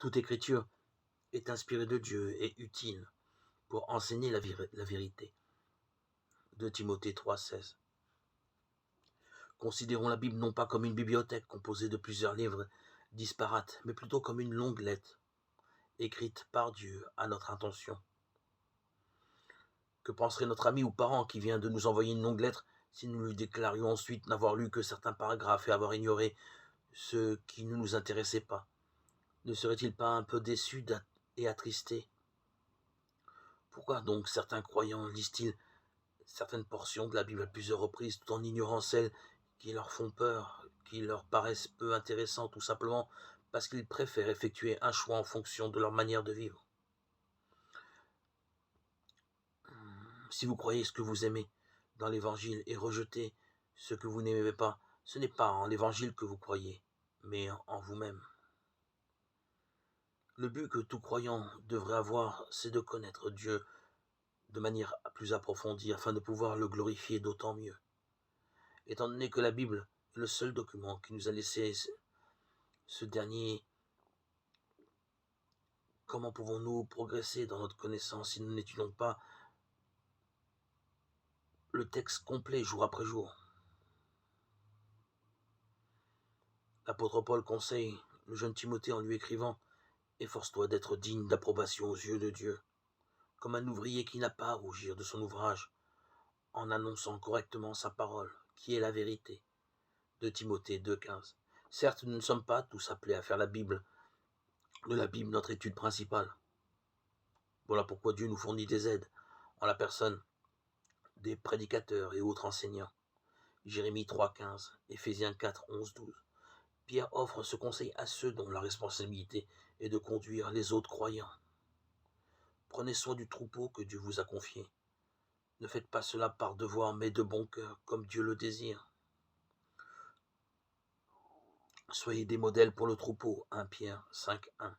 Toute écriture est inspirée de Dieu et utile pour enseigner la vérité. 2 Timothée 3,16. Considérons la Bible non pas comme une bibliothèque composée de plusieurs livres disparates, mais plutôt comme une longue lettre écrite par Dieu à notre intention. Que penserait notre ami ou parent qui vient de nous envoyer une longue lettre si nous lui déclarions ensuite n'avoir lu que certains paragraphes et avoir ignoré ceux qui ne nous intéressaient pas? Ne serait-il pas un peu déçu et attristé? Pourquoi donc certains croyants lisent-ils certaines portions de la Bible à plusieurs reprises tout en ignorant celles qui leur font peur, qui leur paraissent peu intéressantes, tout simplement parce qu'ils préfèrent effectuer un choix en fonction de leur manière de vivre? Si vous croyez ce que vous aimez dans l'Évangile et rejetez ce que vous n'aimez pas, ce n'est pas en l'Évangile que vous croyez, mais en vous-même. Le but que tout croyant devrait avoir, c'est de connaître Dieu de manière plus approfondie afin de pouvoir le glorifier d'autant mieux. Étant donné que la Bible est le seul document qui nous a laissé ce dernier, comment pouvons-nous progresser dans notre connaissance si nous n'étudions pas le texte complet jour après jour? L'apôtre Paul conseille le jeune Timothée en lui écrivant: efforce-toi d'être digne d'approbation aux yeux de Dieu, comme un ouvrier qui n'a pas à rougir de son ouvrage, en annonçant correctement sa parole, qui est la vérité. 2 Timothée 2,15. Certes, nous ne sommes pas tous appelés à faire de la Bible notre étude principale. Voilà pourquoi Dieu nous fournit des aides, en la personne des prédicateurs et autres enseignants. Jérémie 3,15, Éphésiens 4,11-12. Pierre offre ce conseil à ceux dont la responsabilité est de conduire les autres croyants. Prenez soin du troupeau que Dieu vous a confié. Ne faites pas cela par devoir, mais de bon cœur, comme Dieu le désire. Soyez des modèles pour le troupeau. 1 Pierre 5,1.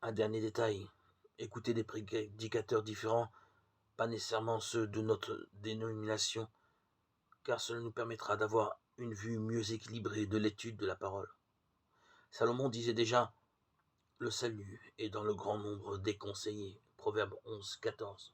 Un dernier détail. Écoutez des prédicateurs différents, pas nécessairement ceux de notre dénomination, car cela nous permettra d'avoir une vue mieux équilibrée de l'étude de la parole. Salomon disait déjà: le salut est dans le grand nombre des conseillers. Proverbe 11,14.